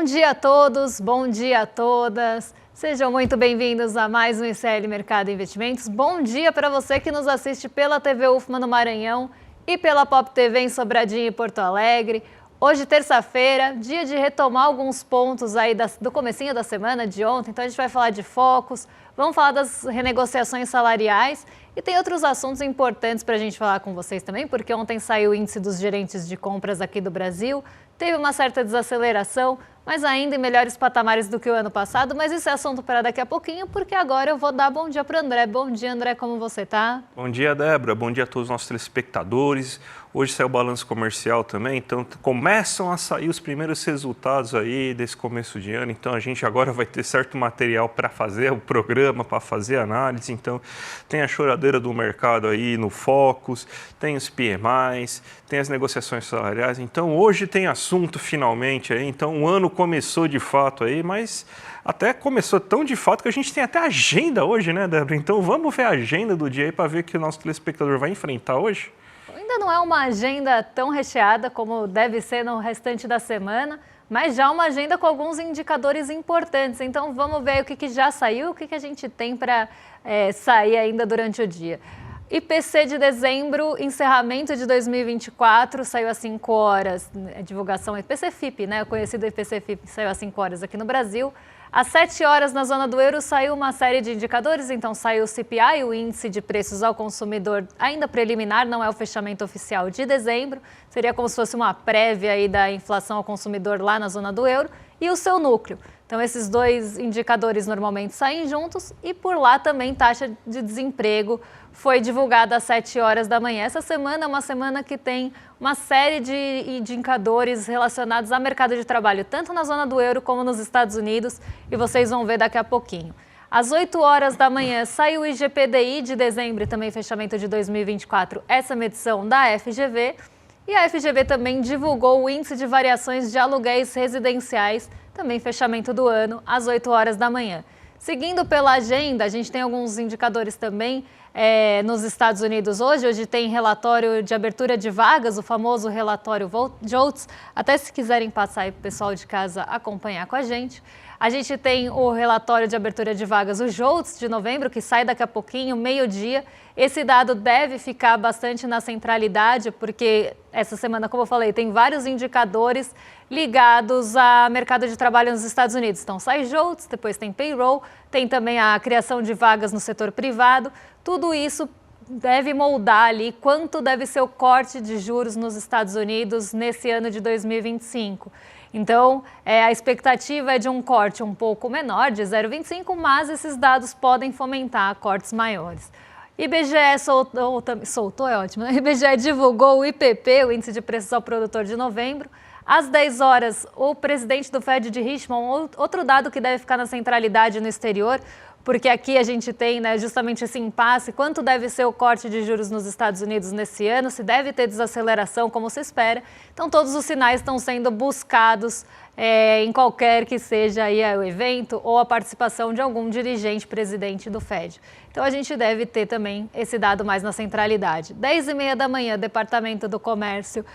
Bom dia a todos, bom dia a todas. Sejam muito bem-vindos a mais um ICL Mercado e Investimentos. Bom dia para você que nos assiste pela TV UFMA no Maranhão e pela Pop TV em Sobradinho e Porto Alegre. Hoje, terça-feira, dia de retomar alguns pontos aí do comecinho da semana de ontem. Então a gente vai falar de focos, vamos falar das renegociações salariais e tem outros assuntos importantes para a gente falar com vocês também, porque ontem saiu o índice dos gerentes de compras aqui do Brasil, teve uma certa desaceleração, mas ainda em melhores patamares do que o ano passado, mas isso é assunto para daqui a pouquinho, porque agora eu vou dar bom dia para o André. Bom dia, André, como você tá? Bom dia, Débora. Bom dia a todos os nossos telespectadores. Hoje saiu o balanço comercial também, então começam a sair os primeiros resultados aí desse começo de ano, então a gente agora vai ter certo material para fazer o programa, para fazer a análise, então tem a choradeira do mercado aí no Focus, tem os PMIs, tem as negociações salariais, então hoje tem assunto finalmente aí, então o ano começou de fato aí, mas até começou tão de fato que a gente tem até agenda hoje, né, Débora? Então vamos ver a agenda do dia aí para ver o que o nosso telespectador vai enfrentar hoje? Ainda não é uma agenda tão recheada como deve ser no restante da semana, mas já uma agenda com alguns indicadores importantes. Então vamos ver o que já saiu, o que a gente tem para sair ainda durante o dia. IPC de dezembro, encerramento de 2024, saiu às 5 horas, divulgação IPC-FIP, né? O conhecido IPC-FIP saiu às 5 horas aqui no Brasil. Às 7 horas na zona do euro saiu uma série de indicadores, então saiu o CPI, o índice de preços ao consumidor ainda preliminar, não é o fechamento oficial de dezembro, seria como se fosse uma prévia aí da inflação ao consumidor lá na zona do euro, e o seu núcleo. Então esses dois indicadores normalmente saem juntos e por lá também taxa de desemprego foi divulgada às 7 horas da manhã. Essa semana é uma semana que tem uma série de indicadores relacionados ao mercado de trabalho, tanto na zona do euro como nos Estados Unidos, e vocês vão ver daqui a pouquinho. Às 8 horas da manhã saiu o IGPDI de dezembro, também fechamento de 2024, essa medição da FGV, e a FGV também divulgou o índice de variações de aluguéis residenciais, também fechamento do ano, às 8 horas da manhã. Seguindo pela agenda, a gente tem alguns indicadores também nos Estados Unidos hoje. Hoje tem relatório de abertura de vagas, o famoso relatório JOLTS. Até se quiserem passar aí para o pessoal de casa acompanhar com a gente. A gente tem o relatório de abertura de vagas, o JOLTS de novembro, que sai daqui a pouquinho, meio-dia. Esse dado deve ficar bastante na centralidade, porque essa semana, como eu falei, tem vários indicadores ligados ao mercado de trabalho nos Estados Unidos. Então, sai JOLTS, depois tem payroll, tem também a criação de vagas no setor privado. Tudo isso deve moldar ali quanto deve ser o corte de juros nos Estados Unidos nesse ano de 2025. Então, a expectativa é de um corte um pouco menor, de 0,25, mas esses dados podem fomentar cortes maiores. IBGE soltou, é ótimo, né? IBGE divulgou o IPP, o Índice de Preços ao Produtor de novembro. Às 10 horas, o presidente do Fed de Richmond, outro dado que deve ficar na centralidade no exterior, porque aqui a gente tem, né, justamente esse impasse, quanto deve ser o corte de juros nos Estados Unidos nesse ano, se deve ter desaceleração como se espera. Então todos os sinais estão sendo buscados em qualquer que seja aí o evento ou a participação de algum dirigente presidente do Fed. Então a gente deve ter também esse dado mais na centralidade. 10h30 da manhã, Departamento do Comércio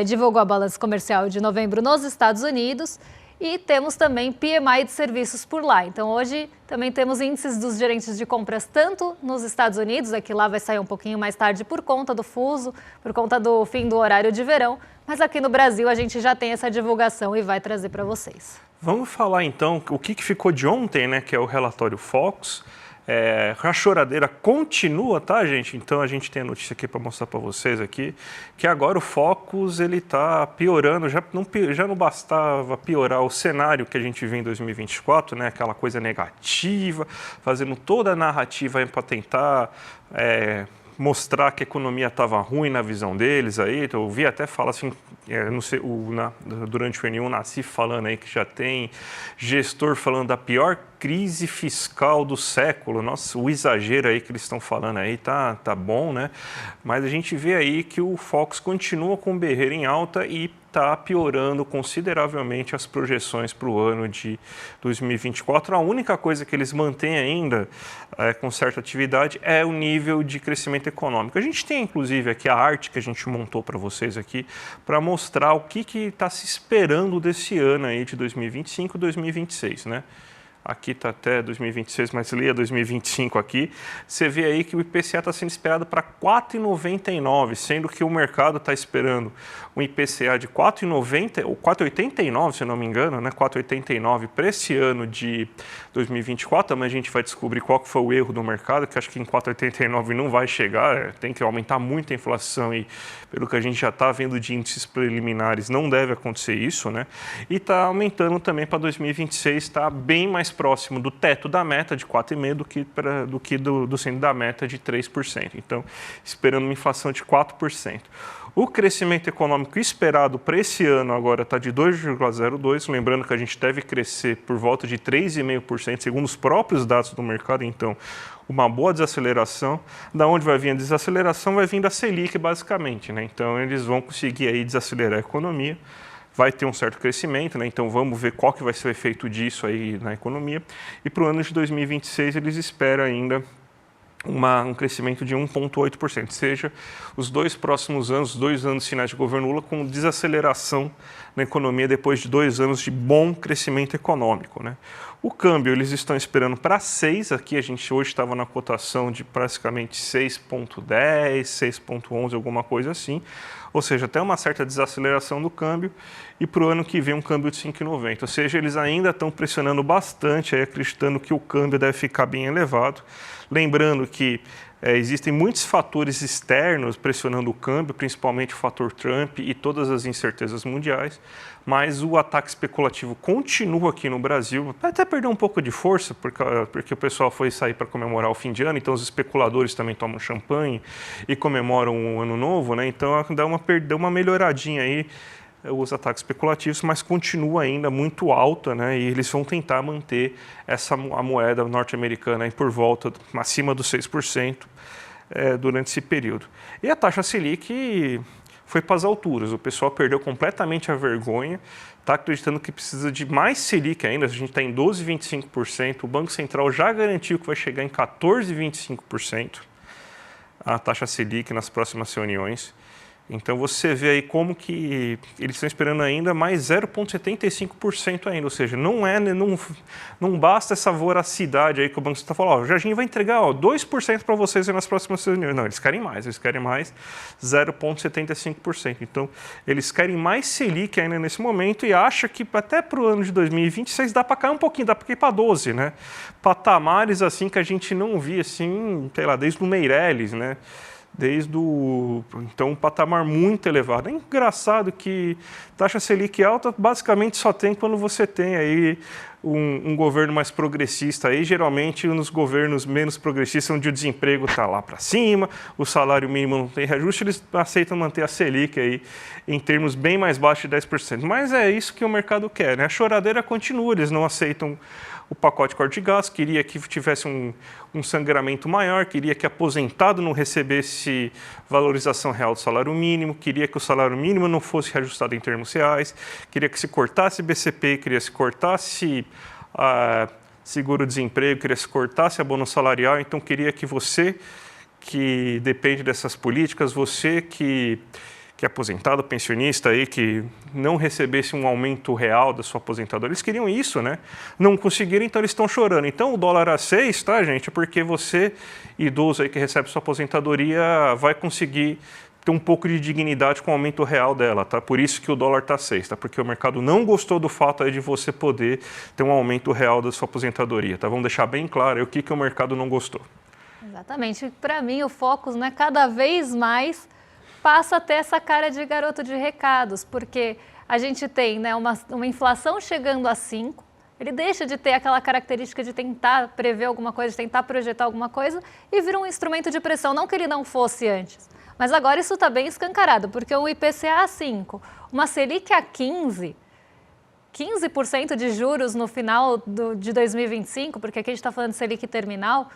divulgou a balança comercial de novembro nos Estados Unidos. E temos também PMI de serviços por lá. Então hoje também temos índices dos gerentes de compras tanto nos Estados Unidos, aqui lá vai sair um pouquinho mais tarde por conta do fuso, por conta do fim do horário de verão, mas aqui no Brasil a gente já tem essa divulgação e vai trazer para vocês. Vamos falar então o que ficou de ontem, né, que é o relatório Focus. A choradeira continua, tá, gente? Então a gente tem a notícia aqui para mostrar para vocês aqui, que agora o Focus ele está piorando, já não bastava piorar o cenário que a gente viu em 2024, né? Aquela coisa negativa, fazendo toda a narrativa para tentar mostrar que a economia estava ruim na visão deles aí. Eu ouvi até falar assim, não sei, durante o N1 Nassif falando aí que já tem gestor falando da pior crise fiscal do século. Nossa, o exagero aí que eles estão falando aí tá bom, né? Mas a gente vê aí que o Focus continua com o berreiro em alta e está piorando consideravelmente as projeções para o ano de 2024. A única coisa que eles mantêm ainda com certa atividade é o nível de crescimento econômico. A gente tem, inclusive, aqui a arte que a gente montou para vocês aqui, para mostrar mostrar o que está se esperando desse ano aí de 2025 e 2026, né? Aqui está até 2026, mas leia 2025 aqui. Você vê aí que o IPCA está sendo esperado para 4,99, sendo que o mercado está esperando um IPCA de 4,90 ou 4,89, se não me engano, né? 4,89 para esse ano de 2024. Mas a gente vai descobrir qual que foi o erro do mercado, que acho que em 4,89 não vai chegar. Tem que aumentar muito a inflação e, pelo que a gente já está vendo de índices preliminares, não deve acontecer isso, né? E está aumentando também para 2026, está bem mais próximo do teto da meta de 4,5% do que do centro da meta de 3%. Então, esperando uma inflação de 4%. O crescimento econômico esperado para esse ano agora está de 2,02%, lembrando que a gente deve crescer por volta de 3,5%, segundo os próprios dados do mercado, então uma boa desaceleração. Da onde vai vir a desaceleração? Vai vir da Selic, basicamente, né? Então, eles vão conseguir aí desacelerar a economia. Vai ter um certo crescimento, né? Então vamos ver qual que vai ser o efeito disso aí na economia. E para o ano de 2026 eles esperam ainda um crescimento de 1,8%, seja os 2 próximos anos, 2 anos finais de governo Lula, com desaceleração na economia depois de 2 anos de bom crescimento econômico, né? O câmbio eles estão esperando para 6, aqui a gente hoje estava na cotação de praticamente 6,10, 6,11, alguma coisa assim, ou seja, até uma certa desaceleração do câmbio, e para o ano que vem um câmbio de 5,90, ou seja, eles ainda estão pressionando bastante, aí, acreditando que o câmbio deve ficar bem elevado. Lembrando que existem muitos fatores externos pressionando o câmbio, principalmente o fator Trump e todas as incertezas mundiais, mas o ataque especulativo continua aqui no Brasil, até perdeu um pouco de força, porque o pessoal foi sair para comemorar o fim de ano, então os especuladores também tomam champanhe e comemoram o ano novo, né? Então deu uma melhoradinha aí os ataques especulativos, mas continua ainda muito alta, né? E eles vão tentar manter a moeda norte-americana por volta, acima dos 6% durante esse período. E a taxa Selic foi para as alturas, o pessoal perdeu completamente a vergonha, está acreditando que precisa de mais Selic ainda, a gente está em 12,25%, o Banco Central já garantiu que vai chegar em 14,25% a taxa Selic nas próximas reuniões. Então você vê aí como que eles estão esperando ainda mais 0,75% ainda, ou seja, não basta essa voracidade aí que o Banco Central fala, o Jardim vai entregar 2% para vocês aí nas próximas reuniões. Não, eles querem mais 0,75%. Então eles querem mais Selic ainda nesse momento e acham que até para o ano de 2026 dá para cair um pouquinho, dá para cair para 12%, né? Patamares assim que a gente não via assim, sei lá, desde o Meirelles, né? Então, um patamar muito elevado. É engraçado que taxa Selic alta basicamente só tem quando você tem aí um governo mais progressista. Aí, geralmente, nos governos menos progressistas, onde o desemprego está lá para cima, o salário mínimo não tem reajuste, eles aceitam manter a Selic aí em termos bem mais baixos de 10%. Mas é isso que o mercado quer, né? A choradeira continua, eles não aceitam o pacote de corte de gastos, queria que tivesse um sangramento maior, queria que aposentado não recebesse valorização real do salário mínimo, queria que o salário mínimo não fosse reajustado em termos reais, queria que se cortasse BCP, queria que se cortasse seguro-desemprego, queria que se cortasse abono salarial, então queria que você, que depende dessas políticas, você que é aposentado, pensionista aí, que não recebesse um aumento real da sua aposentadoria. Eles queriam isso, né? Não conseguiram, então eles estão chorando. Então o dólar a 6, tá, gente? É porque você, idoso aí que recebe sua aposentadoria, vai conseguir ter um pouco de dignidade com o aumento real dela, tá? Por isso que o dólar tá 6, tá? Porque o mercado não gostou do fato aí de você poder ter um aumento real da sua aposentadoria, tá? Vamos deixar bem claro aí o que o mercado não gostou. Exatamente. Para mim, o Focus, né, cada vez mais passa a ter essa cara de garoto de recados, porque a gente tem, né, uma inflação chegando a 5%, ele deixa de ter aquela característica de tentar prever alguma coisa, de tentar projetar alguma coisa e vira um instrumento de pressão, não que ele não fosse antes. Mas agora isso está bem escancarado, porque o IPCA a 5%, uma Selic a 15% de juros no final de 2025, porque aqui a gente está falando de Selic terminal.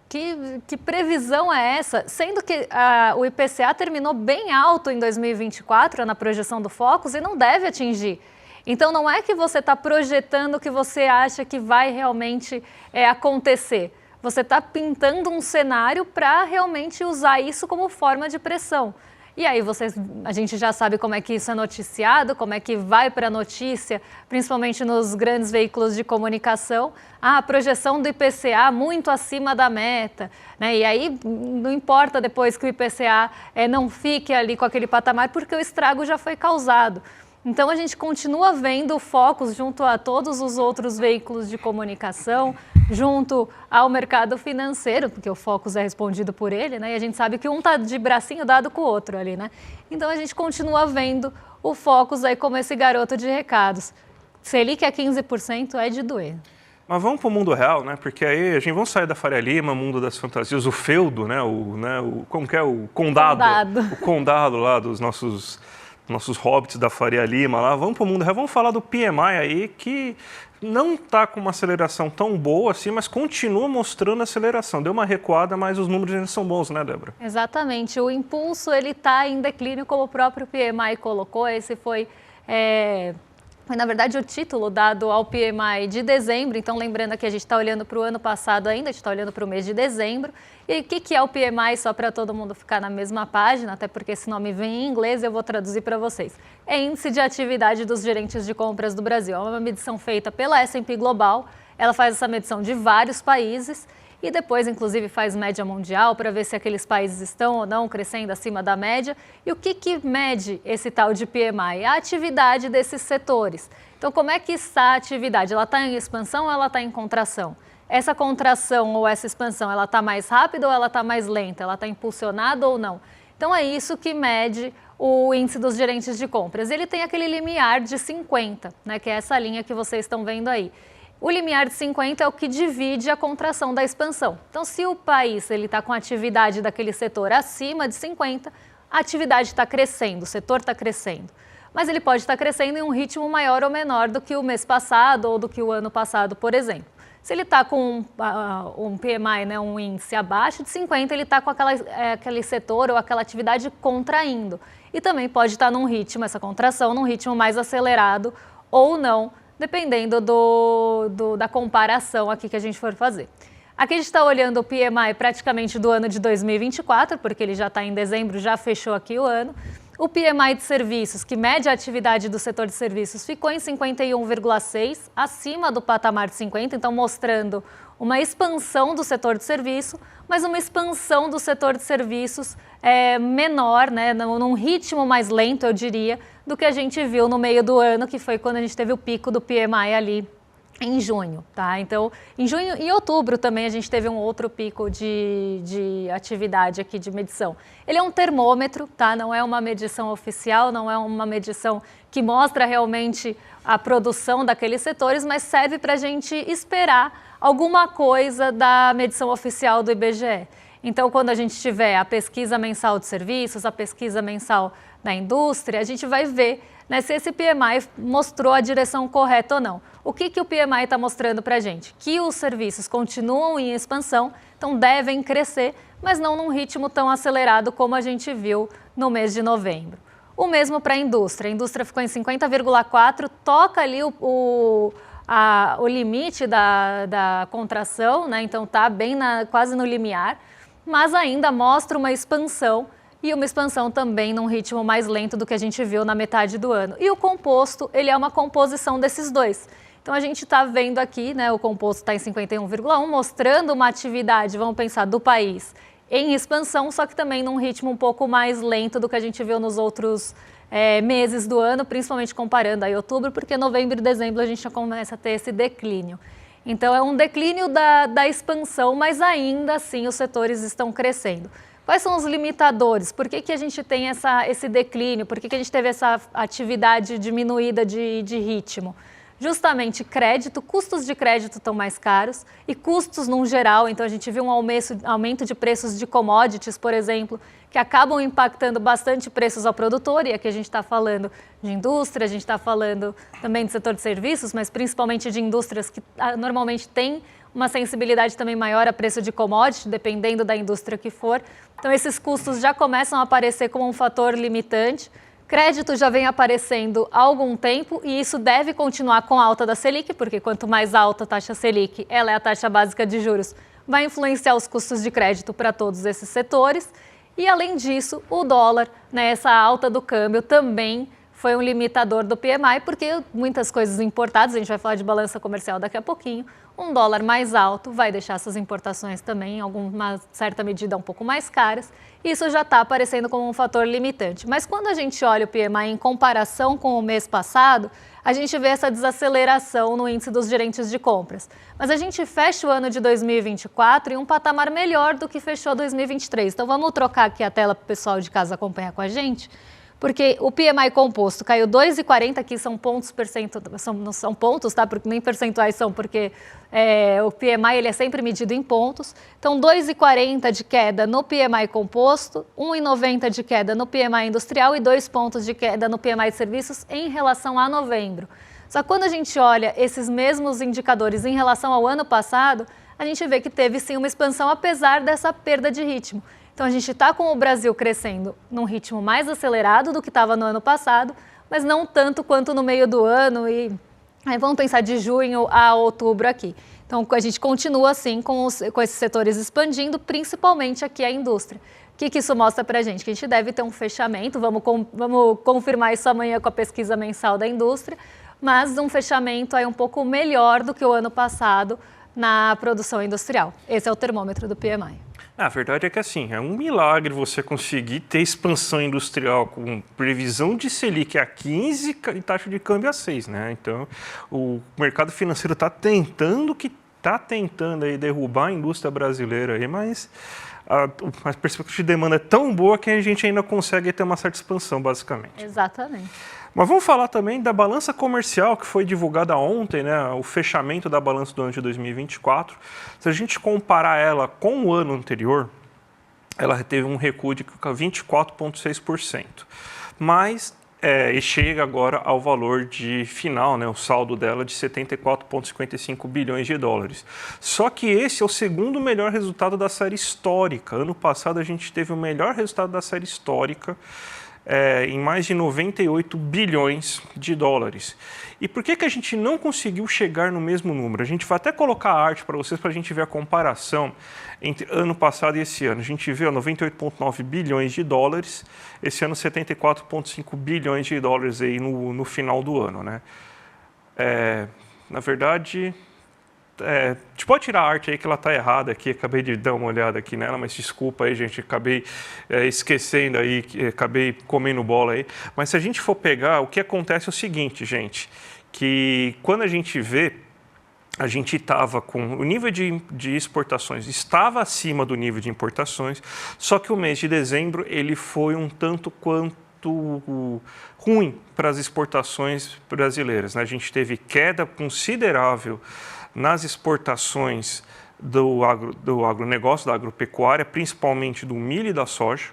Que previsão é essa? Sendo que o IPCA terminou bem alto em 2024, na projeção do Focus, e não deve atingir. Então, não é que você está projetando o que você acha que vai realmente acontecer. Você está pintando um cenário para realmente usar isso como forma de pressão. E aí a gente já sabe como é que isso é noticiado, como é que vai para a notícia, principalmente nos grandes veículos de comunicação. A projeção do IPCA muito acima da meta, né? E aí não importa depois que o IPCA não fique ali com aquele patamar, porque o estrago já foi causado. Então, a gente continua vendo focos junto a todos os outros veículos de comunicação, junto ao mercado financeiro, porque o Focus é respondido por ele, né? E a gente sabe que um está de bracinho dado com o outro ali, né? Então, a gente continua vendo o Focus aí como esse garoto de recados. Selic é 15%, é de doer. Mas vamos para o mundo real, né? Porque aí a gente vamos sair da Faria Lima, mundo das fantasias, o feudo, né? Como que é? O condado. O condado lá dos nossos hobbits da Faria Lima lá. Vamos para o mundo real, vamos falar do PMI aí, que não está com uma aceleração tão boa assim, mas continua mostrando aceleração. Deu uma recuada, mas os números ainda são bons, né, Débora? Exatamente. O impulso ele está em declínio, como o próprio PMI colocou. Esse foi na verdade, o título dado ao PMI de dezembro. Então, lembrando que a gente está olhando para o ano passado ainda, a gente está olhando para o mês de dezembro. E o que é o PMI, só para todo mundo ficar na mesma página, até porque esse nome vem em inglês, eu vou traduzir para vocês. É Índice de Atividade dos Gerentes de Compras do Brasil. É uma medição feita pela S&P Global. Ela faz essa medição de vários países e depois, inclusive, faz média mundial para ver se aqueles países estão ou não crescendo acima da média. E o que mede esse tal de PMI? A atividade desses setores. Então, como é que está a atividade? Ela está em expansão ou ela está em contração? Essa contração ou essa expansão, ela está mais rápida ou ela está mais lenta? Ela está impulsionada ou não? Então, é isso que mede o índice dos gerentes de compras. Ele tem aquele limiar de 50, né, que é essa linha que vocês estão vendo aí. O limiar de 50 é o que divide a contração da expansão. Então, se o país está com a atividade daquele setor acima de 50, a atividade está crescendo, o setor está crescendo. Mas ele pode estar crescendo em um ritmo maior ou menor do que o mês passado ou do que o ano passado, por exemplo. Se ele está com um PMI, né, um índice abaixo de 50, ele está com aquele setor ou aquela atividade contraindo. E também pode estar num ritmo, essa contração, num ritmo mais acelerado ou não, dependendo da comparação aqui que a gente for fazer. Aqui a gente está olhando o PMI praticamente do ano de 2024, porque ele já está em dezembro, já fechou aqui o ano. O PMI de serviços, que mede a atividade do setor de serviços, ficou em 51,6, acima do patamar de 50, então mostrando uma expansão do setor de serviço, mas uma expansão do setor de serviços menor, né, num ritmo mais lento, eu diria, do que a gente viu no meio do ano, que foi quando a gente teve o pico do PMI ali em junho, tá? Então, em junho e outubro também a gente teve um outro pico de atividade aqui de medição. Ele é um termômetro, tá? Não é uma medição oficial, não é uma medição que mostra realmente a produção daqueles setores, mas serve para a gente esperar alguma coisa da medição oficial do IBGE. Então, quando a gente tiver a pesquisa mensal de serviços, a pesquisa mensal da indústria, a gente vai ver, né, se esse PMI mostrou a direção correta ou não. O que o PMI está mostrando para a gente? Que os serviços continuam em expansão, então devem crescer, mas não num ritmo tão acelerado como a gente viu no mês de novembro. O mesmo para a indústria. A indústria ficou em 50,4, toca ali o limite da contração, né? Então está bem quase no limiar, mas ainda mostra uma expansão. E uma expansão também num ritmo mais lento do que a gente viu na metade do ano. E o composto, ele é uma composição desses dois. Então, a gente está vendo aqui, né, o composto está em 51,1, mostrando uma atividade, vamos pensar, do país em expansão, só que também num ritmo um pouco mais lento do que a gente viu nos outros meses do ano, principalmente comparando aí outubro, porque novembro e dezembro a gente já começa a ter esse declínio. Então, é um declínio da expansão, mas ainda assim os setores estão crescendo. Quais são os limitadores? Por que a gente tem esse declínio? Por que a gente teve essa atividade diminuída de ritmo? Justamente crédito, custos de crédito estão mais caros e custos num geral. Então, a gente viu um aumento de preços de commodities, por exemplo, que acabam impactando bastante preços ao produtor. E aqui a gente está falando de indústria, a gente está falando também do setor de serviços, mas principalmente de indústrias que normalmente têm uma sensibilidade também maior a preço de commodity, dependendo da indústria que for. Então, esses custos já começam a aparecer como um fator limitante. Crédito já vem aparecendo há algum tempo e isso deve continuar com a alta da Selic, porque quanto mais alta a taxa Selic, ela é a taxa básica de juros, vai influenciar os custos de crédito para todos esses setores. E, além disso, o dólar, né, essa alta do câmbio também foi um limitador do PMI, porque muitas coisas importadas, a gente vai falar de balança comercial daqui a pouquinho, um dólar mais alto vai deixar essas importações também, em alguma certa medida, um pouco mais caras. Isso já está aparecendo como um fator limitante. Mas quando a gente olha o PMI em comparação com o mês passado, a gente vê essa desaceleração no índice dos gerentes de compras. Mas a gente fecha o ano de 2024 em um patamar melhor do que fechou 2023. Então vamos trocar aqui a tela para o pessoal de casa acompanhar com a gente. Porque o PMI composto caiu 2,40, aqui são pontos não são pontos, tá? Porque nem percentuais são, porque o PMI ele é sempre medido em pontos. Então, 2,40 de queda no PMI composto, 1,90 de queda no PMI industrial e 2 pontos de queda no PMI de serviços em relação a novembro. Só que quando a gente olha esses mesmos indicadores em relação ao ano passado, a gente vê que teve sim uma expansão, apesar dessa perda de ritmo. Então, a gente está com o Brasil crescendo num ritmo mais acelerado do que estava no ano passado, mas não tanto quanto no meio do ano e vamos pensar de junho a outubro aqui. Então, a gente continua assim com esses setores expandindo, principalmente aqui a indústria. O que isso mostra para a gente? Que a gente deve ter um fechamento, vamos confirmar isso amanhã com a pesquisa mensal da indústria, mas um fechamento aí um pouco melhor do que o ano passado na produção industrial. Esse é o termômetro do PMI. A verdade é que assim, é um milagre você conseguir ter expansão industrial com previsão de Selic a 15 e taxa de câmbio a 6, né? Então, o mercado financeiro está tentando aí derrubar a indústria brasileira aí, mas a perspectiva de demanda é tão boa que a gente ainda consegue ter uma certa expansão, basicamente. Exatamente. Mas vamos falar também da balança comercial que foi divulgada ontem, né? O fechamento da balança do ano de 2024. Se a gente comparar ela com o ano anterior, ela teve um recuo de 24,6%. Mas e chega agora ao valor de final, né? O saldo dela de 74,55 bilhões de dólares. Só que esse é o segundo melhor resultado da série histórica. Ano passado a gente teve o melhor resultado da série histórica, em mais de 98 bilhões de dólares. E por que a gente não conseguiu chegar no mesmo número? A gente vai até colocar a arte para vocês, para a gente ver a comparação entre ano passado e esse ano. A gente vê 98,9 bilhões de dólares, esse ano 74,5 bilhões de dólares aí no final do ano, né? Na verdade... a gente pode tirar a arte aí que ela está errada aqui, acabei de dar uma olhada aqui nela, mas desculpa aí, gente, acabei esquecendo aí, acabei comendo bola aí. Mas se a gente for pegar, o que acontece é o seguinte, gente, que quando a gente vê, a gente estava com o nível de exportações, estava acima do nível de importações, só que o mês de dezembro ele foi um tanto quanto ruim para as exportações brasileiras, né? A gente teve queda considerável nas exportações do agronegócio, da agropecuária, principalmente do milho e da soja,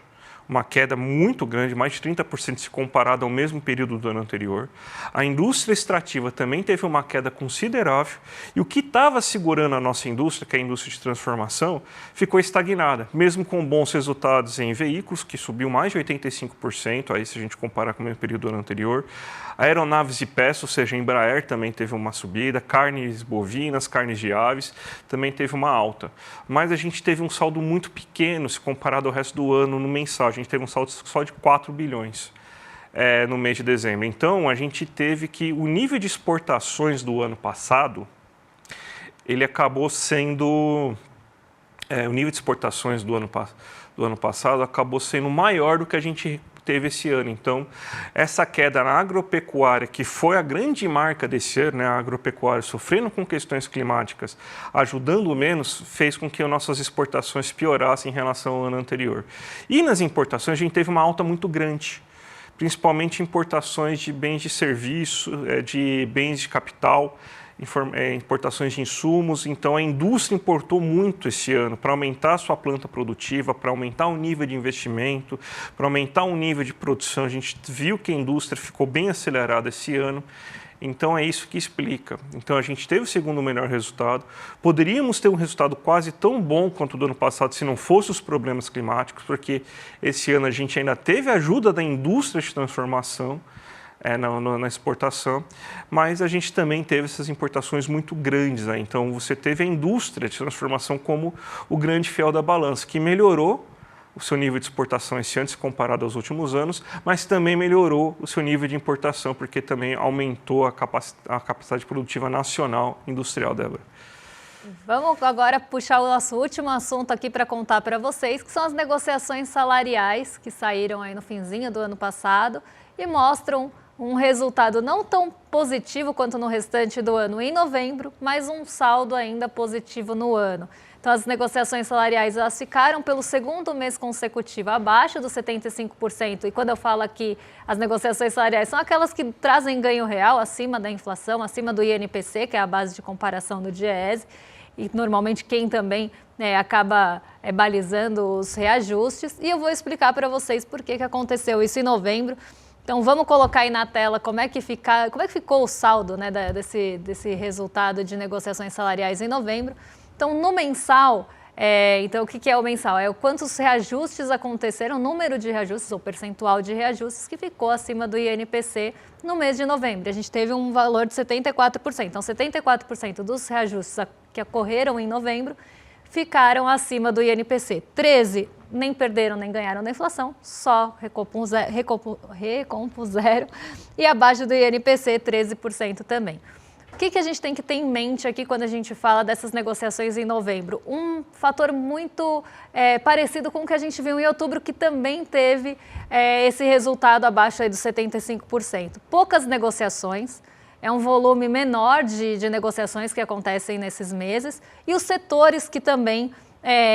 uma queda muito grande, mais de 30% se comparado ao mesmo período do ano anterior. A indústria extrativa também teve uma queda considerável e o que estava segurando a nossa indústria, que é a indústria de transformação, ficou estagnada, mesmo com bons resultados em veículos, que subiu mais de 85%, aí se a gente comparar com o mesmo período do ano anterior. Aeronaves e peças, ou seja, a Embraer também teve uma subida, carnes bovinas, carnes de aves, também teve uma alta. Mas a gente teve um saldo muito pequeno se comparado ao resto do ano no mensal. A gente teve um saldo só de 4 bilhões no mês de dezembro. Então, a gente teve que o nível de exportações do ano passado, ele acabou sendo... o nível de exportações do ano passado acabou sendo maior do que a gente teve esse ano. Então, essa queda na agropecuária, que foi a grande marca desse ano, né, a agropecuária sofrendo com questões climáticas, ajudando menos, fez com que as nossas exportações piorassem em relação ao ano anterior. E nas importações, a gente teve uma alta muito grande, principalmente importações de bens de serviço, de bens de capital, importações de insumos. Então a indústria importou muito esse ano para aumentar a sua planta produtiva, para aumentar o nível de investimento, para aumentar o nível de produção. A gente viu que a indústria ficou bem acelerada esse ano. Então é isso que explica. Então a gente teve o segundo melhor resultado. Poderíamos ter um resultado quase tão bom quanto o do ano passado se não fossem os problemas climáticos, porque esse ano a gente ainda teve a ajuda da indústria de transformação, na exportação, mas a gente também teve essas importações muito grandes, né? Então você teve a indústria de transformação como o grande fiel da balança, que melhorou o seu nível de exportação esse ano se comparado aos últimos anos, mas também melhorou o seu nível de importação, porque também aumentou a capacidade produtiva nacional industrial, Débora. Vamos agora puxar o nosso último assunto aqui para contar para vocês, que são as negociações salariais que saíram aí no finzinho do ano passado e mostram um resultado não tão positivo quanto no restante do ano em novembro, mas um saldo ainda positivo no ano. Então, as negociações salariais elas ficaram pelo segundo mês consecutivo abaixo dos 75%. E quando eu falo aqui, as negociações salariais são aquelas que trazem ganho real acima da inflação, acima do INPC, que é a base de comparação do DIEESE. E normalmente quem também acaba balizando os reajustes. E eu vou explicar para vocês por que aconteceu isso em novembro. Então vamos colocar aí na tela como é que ficou o saldo, né, desse resultado de negociações salariais em novembro. Então no mensal, então o que é o mensal? É o quantos reajustes aconteceram, o número de reajustes ou percentual de reajustes que ficou acima do INPC no mês de novembro. A gente teve um valor de 74%. Então 74% dos reajustes que ocorreram em novembro ficaram acima do INPC. 13% nem perderam nem ganharam da inflação, só recompuseram. E abaixo do INPC, 13% também. O que a gente tem que ter em mente aqui quando a gente fala dessas negociações em novembro? Um fator muito parecido com o que a gente viu em outubro, que também teve esse resultado abaixo aí dos 75%. Poucas negociações, é um volume menor de negociações que acontecem nesses meses, e os setores que também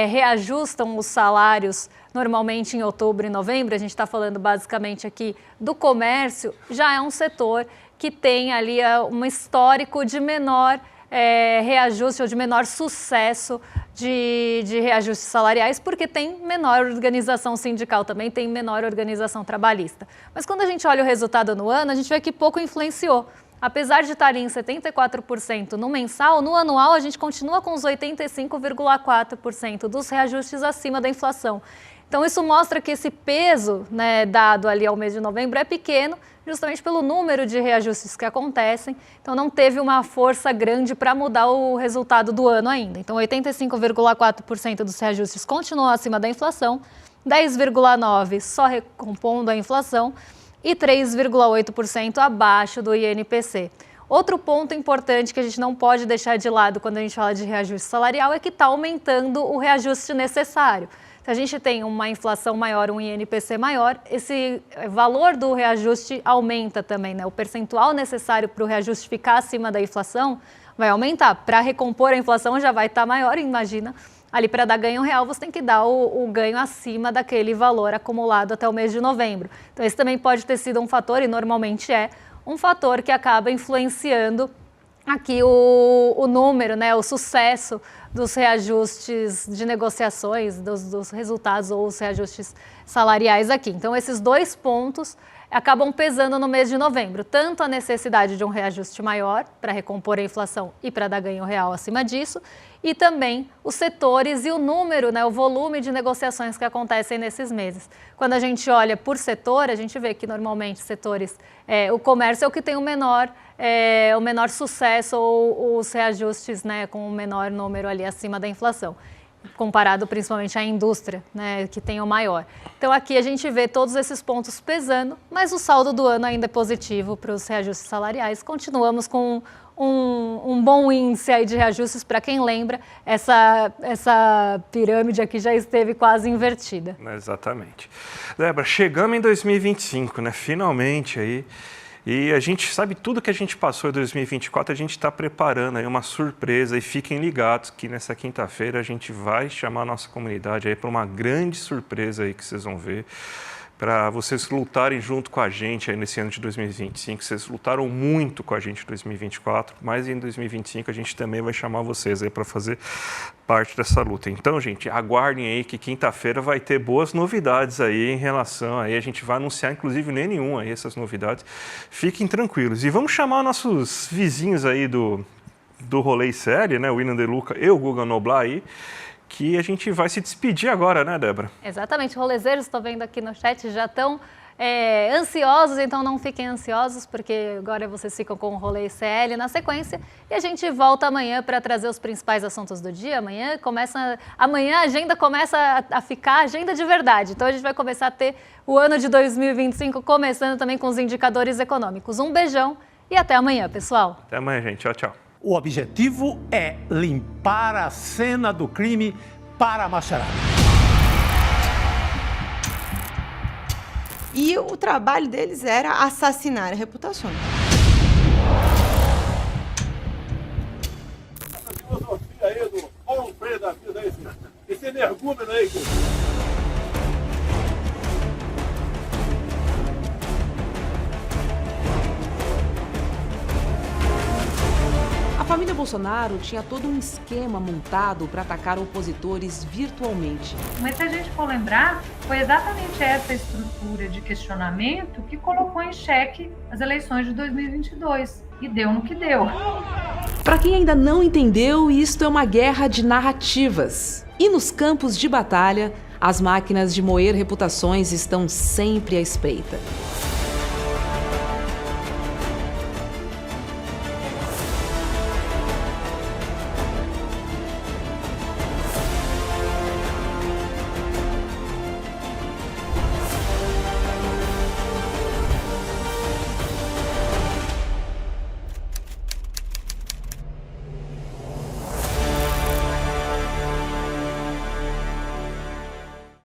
reajustam os salários normalmente em outubro e novembro, a gente está falando basicamente aqui do comércio, já é um setor que tem ali um histórico de menor reajuste ou de menor sucesso de reajustes salariais, porque tem menor organização sindical também, tem menor organização trabalhista. Mas quando a gente olha o resultado no ano, a gente vê que pouco influenciou. Apesar de estar em 74% no mensal, no anual a gente continua com os 85,4% dos reajustes acima da inflação. Então isso mostra que esse peso, né, dado ali ao mês de novembro é pequeno, justamente pelo número de reajustes que acontecem. Então não teve uma força grande para mudar o resultado do ano ainda. Então 85,4% dos reajustes continuam acima da inflação, 10,9% só recompondo a inflação, e 3,8% abaixo do INPC. Outro ponto importante que a gente não pode deixar de lado quando a gente fala de reajuste salarial é que está aumentando o reajuste necessário. Se a gente tem uma inflação maior, um INPC maior, esse valor do reajuste aumenta também, né? O percentual necessário para o reajuste ficar acima da inflação vai aumentar. Para recompor a inflação já vai estar maior, imagina. Ali para dar ganho real, você tem que dar o ganho acima daquele valor acumulado até o mês de novembro. Então, esse também pode ter sido um fator, e normalmente é, um fator que acaba influenciando aqui o número, né, o sucesso dos reajustes de negociações, dos resultados ou os reajustes salariais aqui. Então, esses dois pontos acabam pesando no mês de novembro, tanto a necessidade de um reajuste maior para recompor a inflação e para dar ganho real acima disso, e também os setores e o número, né, o volume de negociações que acontecem nesses meses. Quando a gente olha por setor, a gente vê que normalmente setores, o comércio é o que tem o menor sucesso ou os reajustes, né, com o menor número ali acima da inflação, comparado principalmente à indústria, né, que tem o maior. Então aqui a gente vê todos esses pontos pesando, mas o saldo do ano ainda é positivo para os reajustes salariais. Continuamos com um bom índice aí de reajustes. Para quem lembra, essa pirâmide aqui já esteve quase invertida. Exatamente. Débora, chegamos em 2025, né? Finalmente aí. E a gente sabe tudo que a gente passou em 2024, a gente está preparando aí uma surpresa, e fiquem ligados que nessa quinta-feira a gente vai chamar a nossa comunidade aí para uma grande surpresa aí que vocês vão ver, para vocês lutarem junto com a gente aí nesse ano de 2025. Vocês lutaram muito com a gente em 2024, mas em 2025 a gente também vai chamar vocês aí para fazer parte dessa luta. Então, gente, aguardem aí que quinta-feira vai ter boas novidades aí em relação aí. A gente vai anunciar, inclusive, nem nenhum aí essas novidades. Fiquem tranquilos. E vamos chamar nossos vizinhos aí do Rolê Série, né? O William De Luca e o Guga Noblar aí, que a gente vai se despedir agora, né, Débora? Exatamente, rolezeiros, estou vendo aqui no chat, já estão ansiosos, então não fiquem ansiosos, porque agora vocês ficam com o Rolê ICL na sequência. E a gente volta amanhã para trazer os principais assuntos do dia. Amanhã a agenda começa a ficar agenda de verdade. Então a gente vai começar a ter o ano de 2025 começando também com os indicadores econômicos. Um beijão e até amanhã, pessoal. Até amanhã, gente. Tchau, tchau. O objetivo é limpar a cena do crime para a macharada. E o trabalho deles era assassinar reputações. Essa filosofia aí do homem da vida, esse energúmeno aí, A família Bolsonaro tinha todo um esquema montado para atacar opositores virtualmente. Mas se a gente for lembrar, foi exatamente essa estrutura de questionamento que colocou em xeque as eleições de 2022 e deu no que deu. Para quem ainda não entendeu, isto é uma guerra de narrativas. E nos campos de batalha, as máquinas de moer reputações estão sempre à espreita.